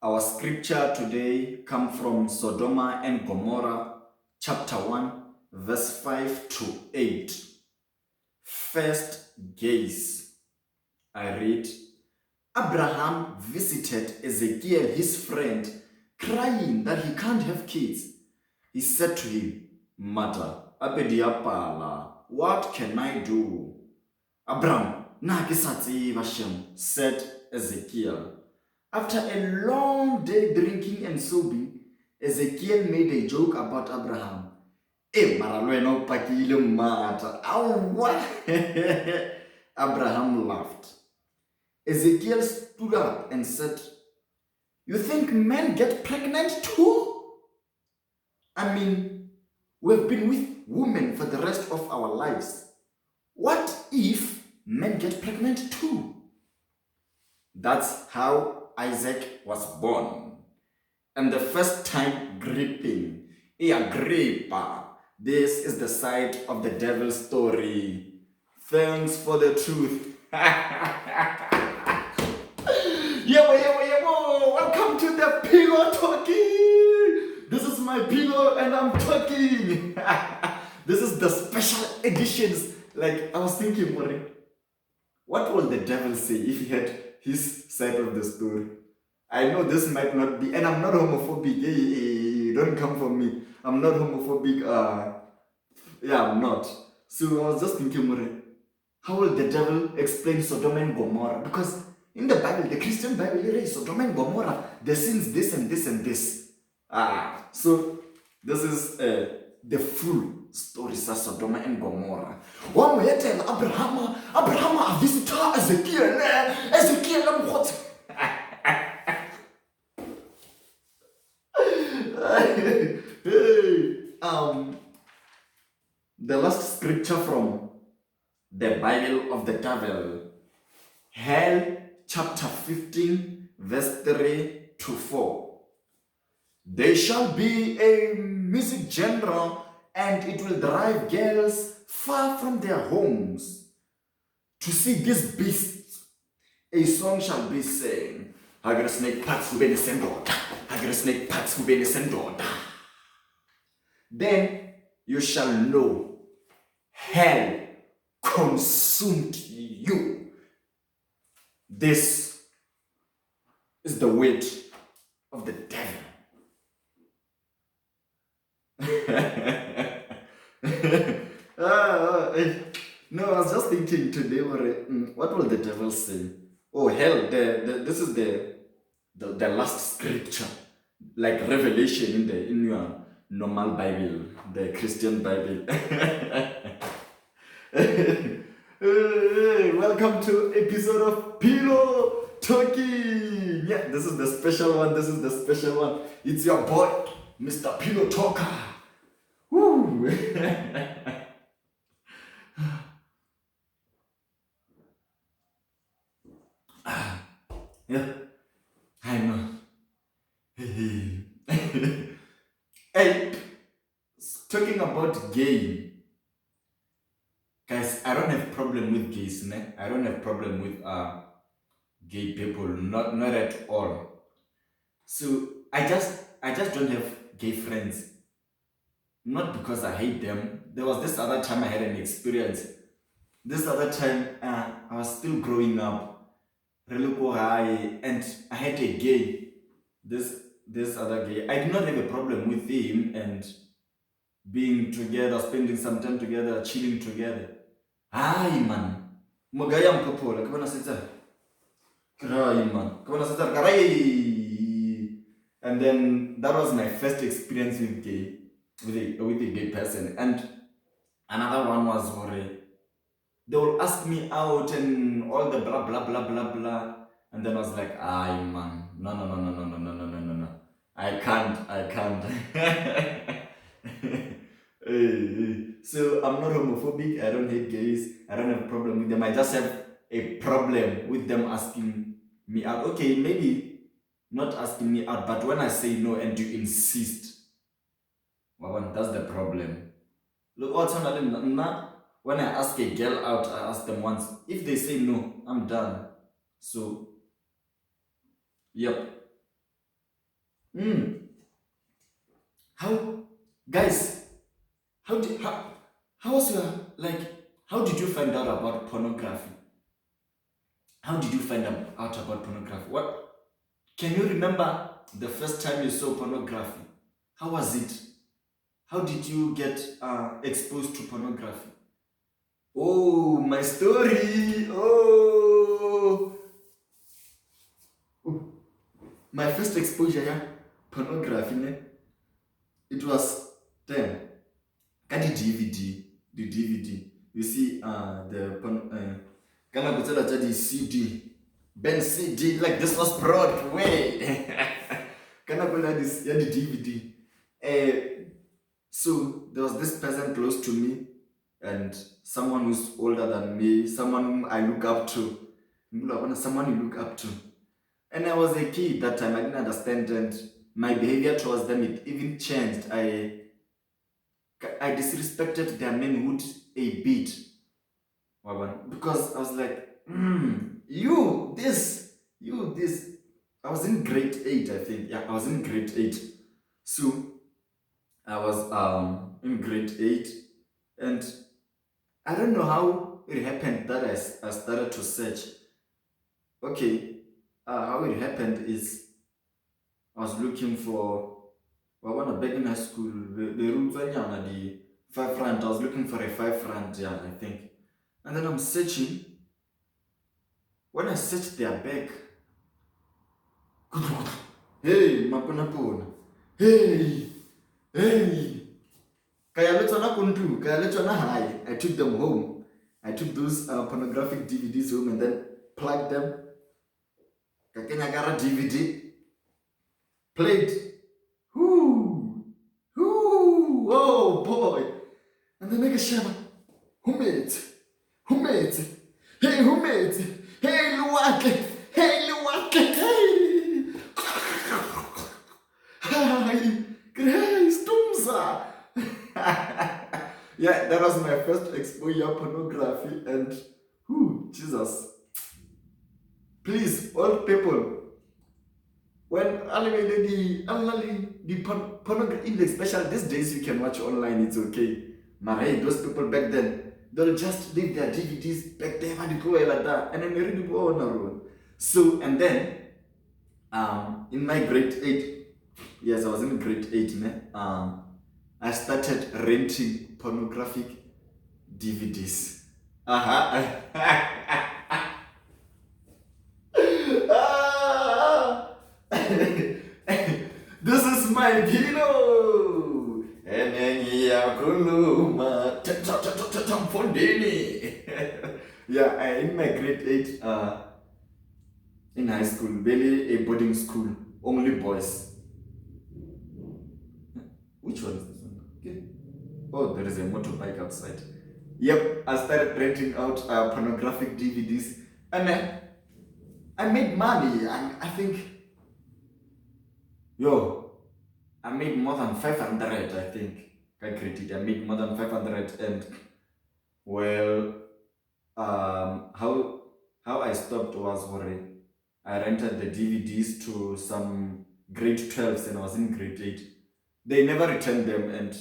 Our scripture today comes from Sodom and Gomorrah, chapter 1, verse 5 to 8. First gaze. I read, Abraham visited Ezekiel, his friend, crying that he can't have kids. He said to him, Mata, abediapala, what can I do? Abraham, Vashem, said Ezekiel. After a long day drinking and sobbing, Ezekiel made a joke about Abraham. Abraham laughed. Ezekiel stood up and said, You think men get pregnant too? I mean, we've been with women for the rest of our lives. What if men get pregnant too? That's how Isaac was born. And the first time gripping, Agrippa. This is the side of the devil's story. Thanks for the truth. Welcome to the Pillow Talking. This is my pillow and I'm talking. This is the special editions. Like, I was thinking, what will the devil say if he had his side of the story? I know this might not be, and I'm not homophobic. Hey, don't come for me. I'm not homophobic. I'm not. So I was just thinking, how will the devil explain Sodom and Gomorrah? Because in the Bible, the Christian Bible, it is Sodom and Gomorrah, the sins this and this and this. So this is the full story of Sodom and Gomorrah. One way tell Abraham a visitor Ezekiel, what? The last scripture from the Bible of the devil, Hell, chapter 15, verse 3 to 4. There shall be a music genre, and it will drive girls far from their homes to see these beasts. A song shall be sang. Hagra snake parts who been sendota. Hagra snake parts who been sendota. Then you shall know hell consumed you. This is the word of the devil. No, I was just thinking today, what will the devil say? Oh, hell, this is the last scripture, like Revelation in your normal Bible, the Christian Bible. Welcome to episode of Pillow Talking. Yeah, this is the special one. It's your boy, Mr. Pillow Talker. Woo! Yeah, I know. Hey, talking about gay. Guys, I don't have problem with gays, ne? I don't have problem with gay people, not at all. So I just don't have gay friends. Not because I hate them. There was this other time I had an experience. This other time I was still growing up. And I had a gay. This other gay. I did not have a problem with him and being together, spending some time together, chilling together. Ay man. Magayang popola. Kabana sitsa. Karay man. Kabana sitsa karay. And then that was my first experience with gay, with a gay person. And another one was they will ask me out and all the blah blah blah blah blah. And then I was like, ay man, no. I can't. So I'm not homophobic, I don't hate gays, I don't have a problem with them. I just have a problem with them asking me out. Okay, maybe not asking me out, but when I say no and you insist, well, that's the problem. Look, when I ask a girl out, I ask them once. If they say no, I'm done. So, yep. Mm. How, guys? How was your like? How did you find out about pornography? How did you find out about pornography? What can you remember the first time you saw pornography? How was it? How did you get exposed to pornography? Oh, my story. Oh, my first exposure, yeah, pornography. Ne? It was then. Got the DVD, the DVD. You see, Kana Butela the CD, Ben CD, like this was Broadway. Kana Butela this, yeah, the DVD. So there was this person close to me, and someone who's older than me, someone whom I look up to. Someone you look up to. And I was a kid that time, I didn't understand, and my behavior towards them, it even changed. I disrespected their manhood a bit. Because I was like, you this. I was in grade 8, I think. Yeah, I was in grade 8. So I was in grade 8, and I don't know how it happened that I started to search. Okay, how it happened is I was looking for, well, when I back in high school, the rules were the 5 rand. I was looking for a 5 rand, yeah, I think. And then I'm searching. When I searched their bag, hey, mapona. Hey, hey. Kaya let's high. I took them home. I took those pornographic DVDs home and then plugged them. Kakenya DVD. Played. Whoo! Oh boy! And then make a shama. Who made it? Hey, who made it? Hey, Luwake! Hey! Hi! Grace, Tumza! Yeah, that was my first exposure pornography, and Jesus. Please, all people, when the pornography, especially these days you can watch online, it's okay. But hey, those people back then, they'll just leave their DVDs back there and go like that, and then they read the on the road. So, and then in my grade 8, yes, I was in grade 8, I started renting pornographic DVDs. This is my pillow. Yeah, in my grade 8, in high school, barely a boarding school, only boys. Which one is this one? Okay. Oh, there is a motorbike outside. Yep, I started renting out pornographic DVDs, and I made money. I think, I made more than 500. I think I made more than 500, and well, how I stopped was when I rented the DVDs to some grade 12s, and I was in grade 8. They never returned them, and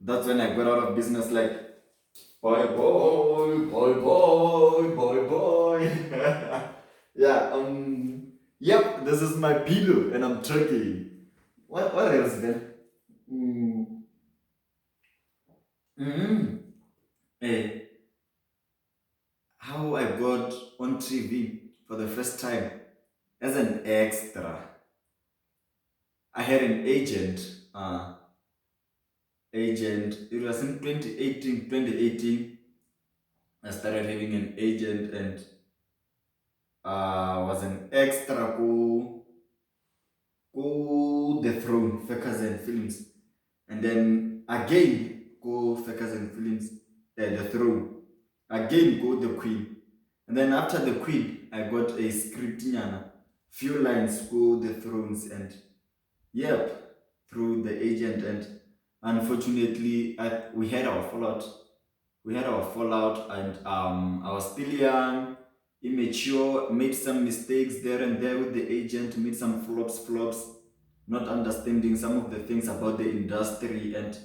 that's when I got out of business. Like, boy. Yeah, yep, this is my pillow, and I'm turkey. What else then? Eh, how I got on TV for the first time as an extra. I had an agent. It was in 2018. I started having an agent, and was an extra go the Throne, Ferguson Films, and then again go Ferguson Films, the Throne, again go the Queen, and then after the Queen I got a script few lines go the Thrones, and yep, through the agent, and unfortunately we had our fallout. And I was still young, immature, made some mistakes there and there with the agent, made some flops. not understanding some of the things about the industry and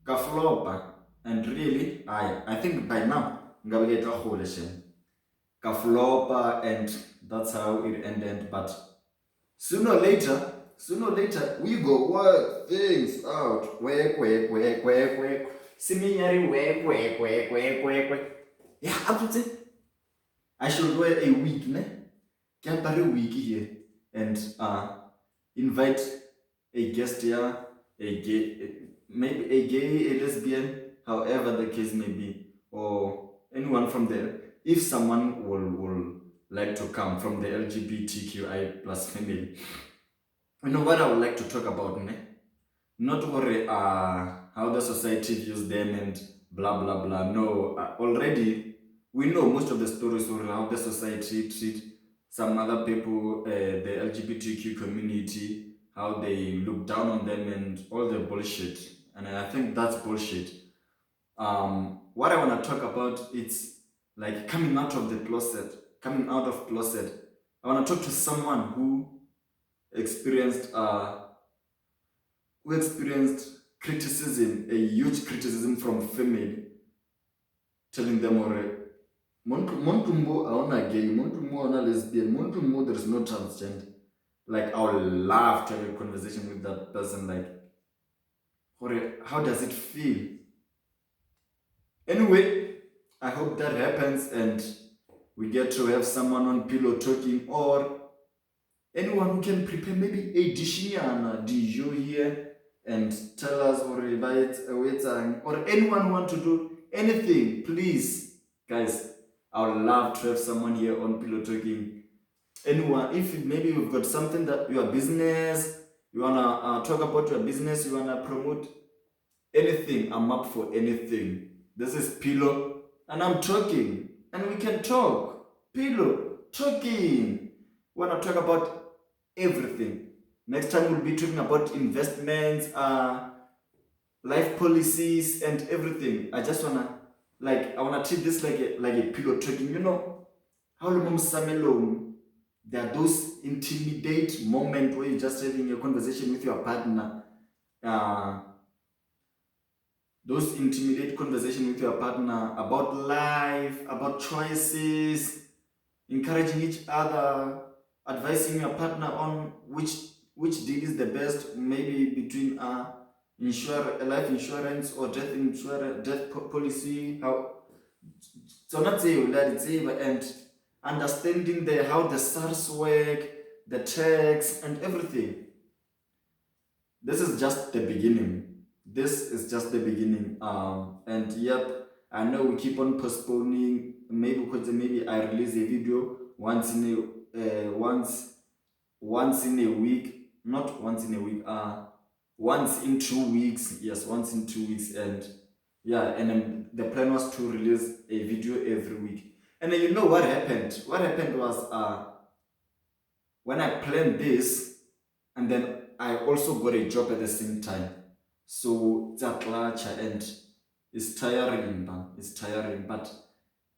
kaflopa. And really, I think by now, kaflopa, and that's how it ended. But sooner or later, we go work things out. Work. Siminyari work. Yeah, absolutely. I should wear a wig, ne? Can't a wig here and invite a guest here, a gay, maybe a gay, a lesbian, however the case may be, or anyone from there. If someone will like to come from the LGBTQI plus family, you know what I would like to talk about, ne? Not worry how the society views them and blah blah blah. No, already we know most of the stories on how the society treat some other people, the LGBTQ community, how they look down on them and all the bullshit. And I think that's bullshit. What I want to talk about, it's like coming out of the closet. I want to talk to someone who experienced criticism, a huge criticism from family, telling them already, Montumbo aona gay, Montumbo aona lesbian, Montumbo there is no transgender. Like, I would love to have a conversation with that person. Like, how does it feel? Anyway, I hope that happens and we get to have someone on Pillow Talking, or anyone who can prepare maybe a dishiana dijo here and tell us or anyone who want to do anything, please, guys. I would love to have someone here on Pillow Talking. Anyone, if maybe you've got something that your business, you wanna talk about your business, you wanna promote anything, I'm up for anything. This is Pillow, and I'm talking, and we can talk. Pillow Talking. We wanna talk about everything. Next time we'll be talking about investments, life policies, and everything. I just wanna I wanna treat this like a Pillow Talking. You know, how there are those intimidate moments where you're just having a conversation with your partner. Those intimidate conversation with your partner about life, about choices, encouraging each other, advising your partner on which deal is the best, maybe between life insurance or death policy. So not say and understanding how the SARS work, the tax and everything. This is just the beginning. And yep, I know we keep on postponing. Maybe I release a video once in a week, not once in a week. Once in 2 weeks. Yes, once in 2 weeks. And yeah, and the plan was to release a video every week. And then you know what happened? What happened was when I planned this, and then I also got a job at the same time. So it's a clutch and it's tiring, but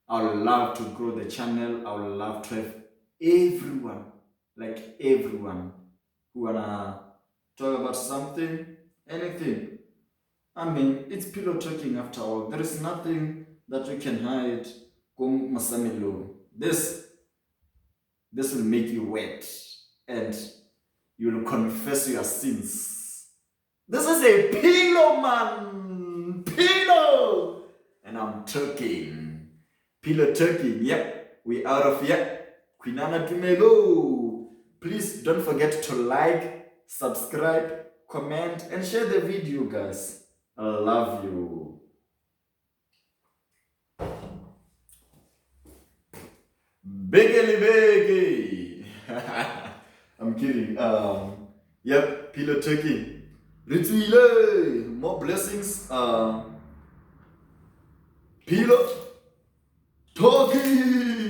I would love to grow the channel. I would love to have everyone who wanna talk about something, anything. I mean, it's Pillow Talking after all. There is nothing that we can hide. This will make you wet and you will confess your sins. This is a pillow, man. Pillow. And I'm talking. Pillow Talking. Yep. We out of here. Kwinana Tumelo. Please don't forget to like, subscribe, comment, and share the video, guys. I love you. Biggie. I'm kidding. Yep. Pillow Talking. Ritwile, more blessings. Pillow Talking.